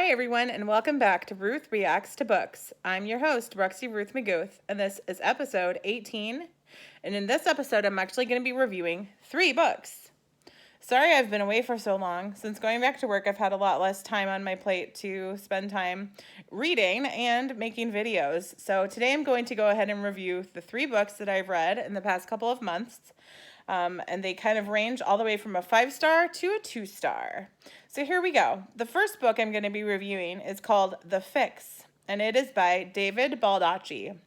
Hi, everyone, and welcome back to Ruth Reacts to Books. I'm your host, Ruxie Ruth McGouth, and this is episode 18. And in this episode, I'm actually going to be reviewing 3 books. Sorry I've been away for so long. Since going back to work, I've had a lot less time on my plate to spend time reading and making videos. So today I'm going to go ahead and review the 3 books that I've read in the past couple of months. And they kind of range all the way from a 5-star to a 2-star. So here we go. The first book I'm going to be reviewing is called The Fix, and it is by David Baldacci.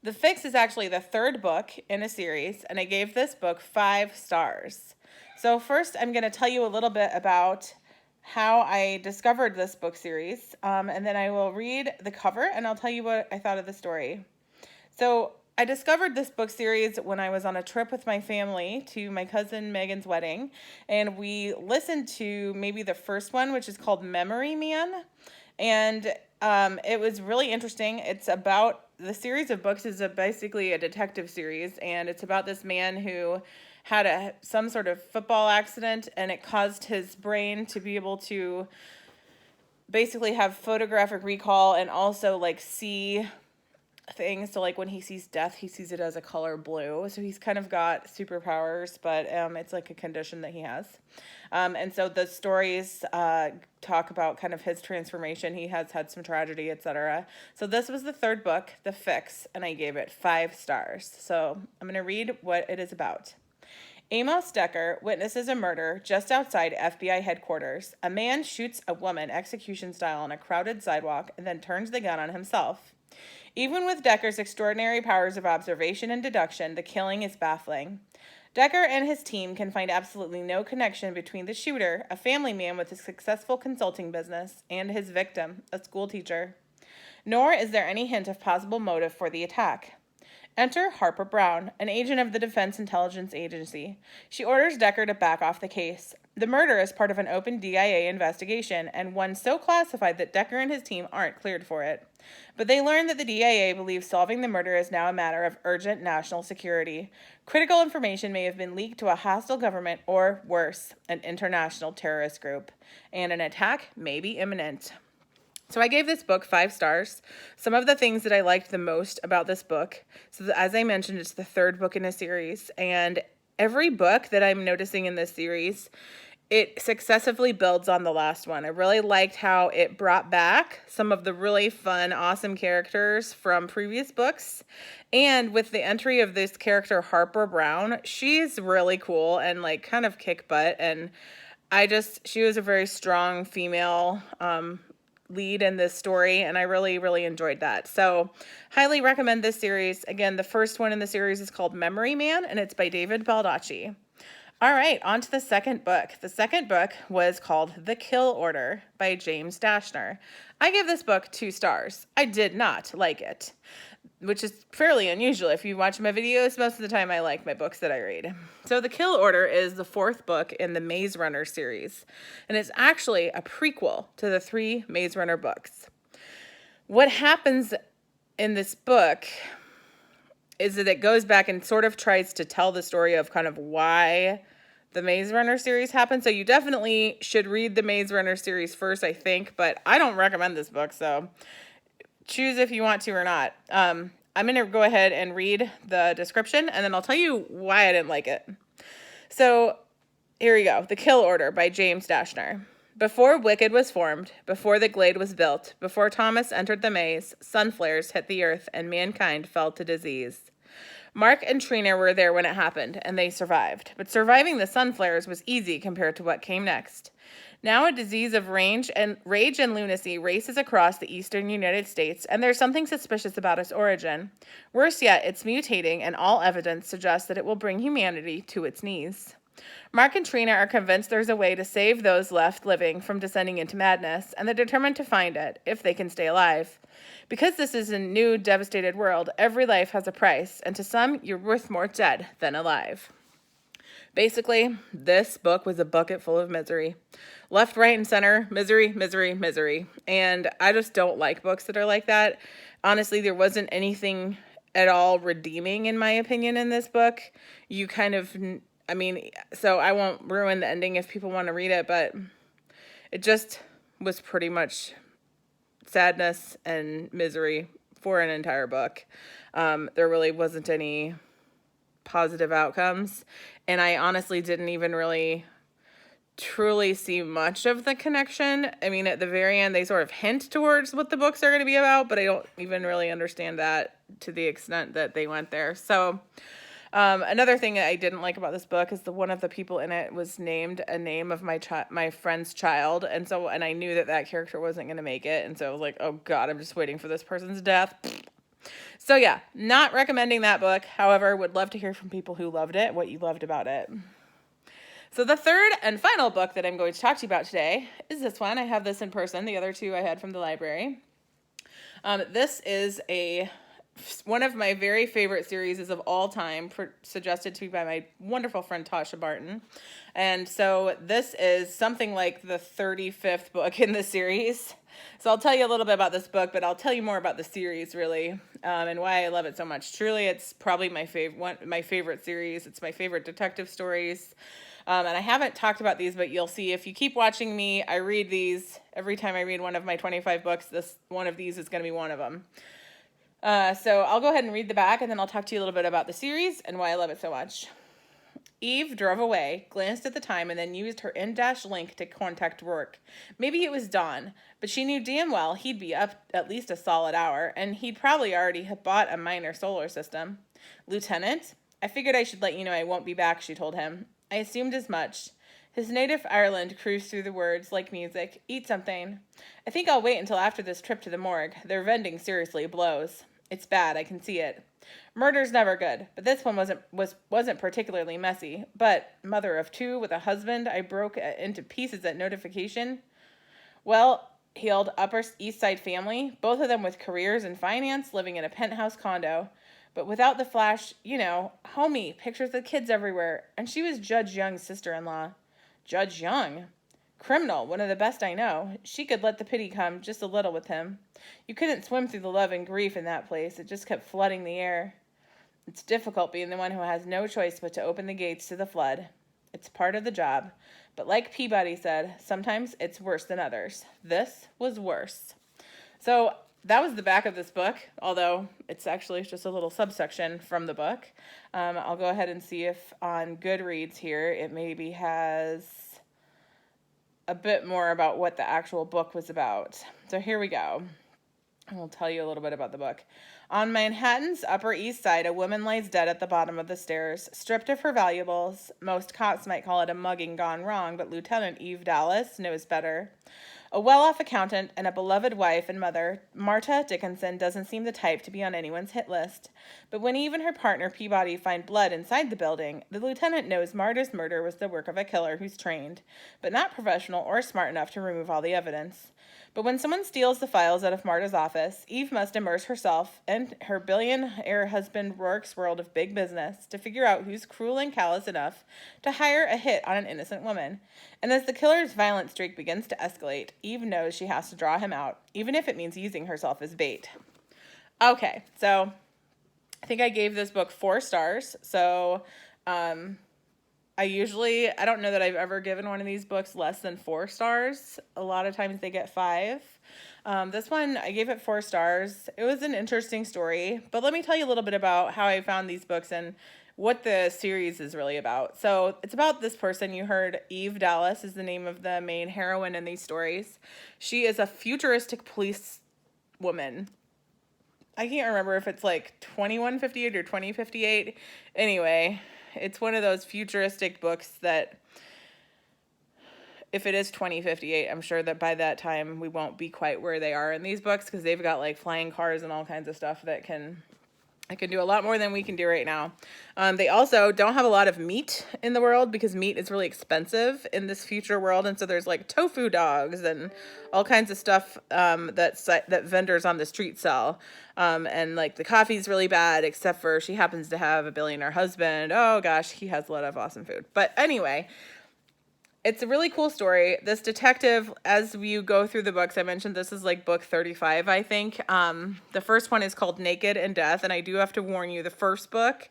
The Fix is actually the 3rd book in a series, and I gave this book 5 stars. So first, I'm going to tell you a little bit about how I discovered this book series, and then I will read the cover, and I'll tell you what I thought of the story. So I discovered this book series when I was on a trip with my family to my cousin Megan's wedding, and we listened to maybe the first one, which is called Memory Man, and it was really interesting. It's about, the series of books is basically a detective series, and it's about this man who had some sort of football accident, and it caused his brain to be able to basically have photographic recall and also like see things. So like when he sees death, he sees it as a color blue. So he's kind of got superpowers, but it's like a condition that he has. And so the stories talk about kind of his transformation. He has had some tragedy, etc. So this was the 3rd book, The Fix, and I gave it 5 stars. So I'm going to read what it is about. Amos Decker witnesses a murder just outside FBI headquarters. A man shoots a woman execution style on a crowded sidewalk and then turns the gun on himself. Even with Decker's extraordinary powers of observation and deduction, the killing is baffling. Decker and his team can find absolutely no connection between the shooter, a family man with a successful consulting business, and his victim, a schoolteacher. Nor is there any hint of possible motive for the attack. Enter Harper Brown, an agent of the Defense Intelligence Agency. She orders Decker to back off the case. The murder is part of an open DIA investigation, and one so classified that Decker and his team aren't cleared for it. But they learn that the DIA believes solving the murder is now a matter of urgent national security. Critical information may have been leaked to a hostile government or, worse, an international terrorist group. And an attack may be imminent. So I gave this book 5 stars. Some of the things that I liked the most about this book, so as I mentioned, it's the 3rd book in a series, and every book that I'm noticing in this series, it successively builds on the last one. I really liked how it brought back some of the really fun, awesome characters from previous books. And with the entry of this character, Harper Brown, she's really cool and like kind of kick butt. And she was a very strong female lead in this story, and I really, really enjoyed that. So highly recommend this series. Again, the first one in the series is called Memory Man, and it's by David Baldacci. All right, on to the 2nd book. The 2nd book was called The Kill Order by James Daschner. I gave this book 2 stars. I did not like it, which is fairly unusual. If you watch my videos, most of the time I like my books that I read. So The Kill Order is the 4th book in the Maze Runner series, and it's actually a prequel to the 3 Maze Runner books. What happens in this book is that it goes back and sort of tries to tell the story of kind of why the Maze Runner series happened. So you definitely should read the Maze Runner series first, I think, but I don't recommend this book, so choose if you want to or not. I'm going to go ahead and read the description, and then I'll tell you why I didn't like it. So here we go. The Kill Order by James Daschner. Before Wicked was formed, before the Glade was built, before Thomas entered the maze, sun flares hit the earth and mankind fell to disease. Mark and Trina were there when it happened, and they survived. But surviving the sun flares was easy compared to what came next. Now a disease of rage and lunacy races across the eastern United States, and there's something suspicious about its origin. Worse yet, it's mutating, and all evidence suggests that it will bring humanity to its knees. Mark and Trina are convinced there's a way to save those left living from descending into madness, and they're determined to find it, if they can stay alive. Because this is a new, devastated world, every life has a price, and to some, you're worth more dead than alive. Basically, this book was a bucket full of misery. Left, right, and center, misery, misery, misery. And I just don't like books that are like that. Honestly, there wasn't anything at all redeeming, in my opinion, in this book. You kind of, so I won't ruin the ending if people want to read it, but it just was pretty much sadness and misery for an entire book. There really wasn't any positive outcomes, and I honestly didn't even really truly see much of the connection. I mean, at the very end, they sort of hint towards what the books are going to be about, but I don't even really understand that to the extent that they went there. So, another thing that I didn't like about this book is one of the people in it was named a name of my friend's child, and I knew that character wasn't going to make it, and so I was like, oh God, I'm just waiting for this person's death. So yeah, not recommending that book. However, would love to hear from people who loved it, what you loved about it. So the third and final book that I'm going to talk to you about today is this one. I have this in person. The other two I had from the library. This is one of my very favorite series of all time, suggested to me by my wonderful friend Tasha Barton. And so this is something like the 35th book in the series. So I'll tell you a little bit about this book, but I'll tell you more about the series, really, and why I love it so much. Truly, it's probably my favorite series. It's my favorite detective stories. And I haven't talked about these, but you'll see if you keep watching me, I read these. Every time I read one of my 25 books, one of these is going to be one of them. So I'll go ahead and read the back, and then I'll talk to you a little bit about the series and why I love it so much. Eve drove away, glanced at the time, and then used her in-dash link to contact Rourke. Maybe it was dawn, but she knew damn well he'd be up at least a solid hour, and he'd probably already have bought a minor solar system. Lieutenant, I figured I should let you know I won't be back, she told him. I assumed as much. His native Ireland cruised through the words like music. Eat something. I think I'll wait until after this trip to the morgue. Their vending seriously blows. It's bad, I can see it. Murder's never good, but this one wasn't particularly messy. But mother of two with a husband I broke into pieces at notification. Well, healed Upper East Side family, both of them with careers in finance, living in a penthouse condo. But without the flash, homey, pictures of kids everywhere. And she was Judge Young's sister-in-law. Judge Young? Criminal, one of the best I know. She could let the pity come just a little with him. You couldn't swim through the love and grief in that place. It just kept flooding the air. It's difficult being the one who has no choice but to open the gates to the flood. It's part of the job. But like Peabody said, sometimes it's worse than others. This was worse. So that was the back of this book, although it's actually just a little subsection from the book. I'll go ahead and see if on Goodreads here it maybe has a bit more about what the actual book was about. So here we go. I'll tell you a little bit about the book. On Manhattan's Upper East Side, a woman lies dead at the bottom of the stairs, stripped of her valuables. Most cops might call it a mugging gone wrong, but Lieutenant Eve Dallas knows better. A well-off accountant and a beloved wife and mother, Marta Dickinson doesn't seem the type to be on anyone's hit list. But when Eve and her partner Peabody find blood inside the building, the lieutenant knows Marta's murder was the work of a killer who's trained, but not professional or smart enough to remove all the evidence. But when someone steals the files out of Marta's office, Eve must immerse herself and her billionaire husband Rourke's world of big business to figure out who's cruel and callous enough to hire a hit on an innocent woman. And as the killer's violent streak begins to escalate, Eve knows she has to draw him out, even if it means using herself as bait. Okay, so I think I gave this book 4 stars. So I don't know that I've ever given one of these books less than 4 stars. A lot of times they get 5. This one, I gave it 4 stars. It was an interesting story, but let me tell you a little bit about how I found these books and what the series is really about. So it's about this person. You heard Eve Dallas is the name of the main heroine in these stories. She is a futuristic police woman. I can't remember if it's like 2158 or 2058. Anyway, it's one of those futuristic books that, if it is 2058, I'm sure that by that time we won't be quite where they are in these books, because they've got like flying cars and all kinds of stuff that can do a lot more than we can do right now. They also don't have a lot of meat in the world, because meat is really expensive in this future world, and so there's like tofu dogs and all kinds of stuff that vendors on the street sell. And like the coffee's really bad, except for she happens to have a billionaire husband. Oh gosh, he has a lot of awesome food. But anyway, it's a really cool story. This detective, as you go through the books, I mentioned this is like book 35, I think. The first one is called Naked in Death, and I do have to warn you, the first book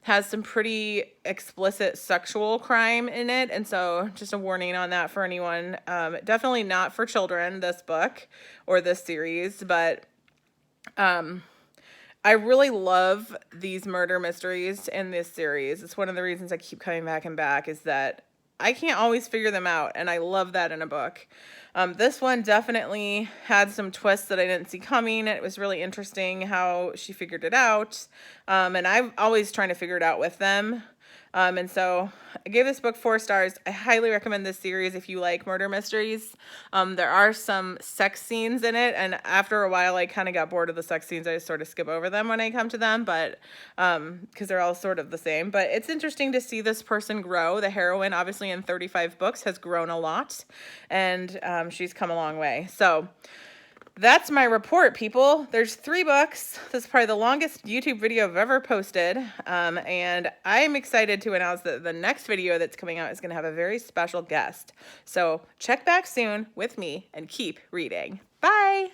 has some pretty explicit sexual crime in it, and so just a warning on that for anyone. Definitely not for children, this book or this series, but I really love these murder mysteries in this series. It's one of the reasons I keep coming back and back, is that I can't always figure them out, and I love that in a book. This one definitely had some twists that I didn't see coming. It was really interesting how she figured it out, and I'm always trying to figure it out with them. And so I gave this book 4 stars. I highly recommend this series if you like murder mysteries. There are some sex scenes in it, and after a while I kind of got bored of the sex scenes. I just sort of skip over them when I come to them, but because they're all sort of the same. But it's interesting to see this person grow. The heroine, obviously in 35 books, has grown a lot, and she's come a long way. So that's my report, people. There's 3 books. This is probably the longest YouTube video I've ever posted. And I'm excited to announce that the next video that's coming out is going to have a very special guest. So check back soon with me and keep reading. Bye.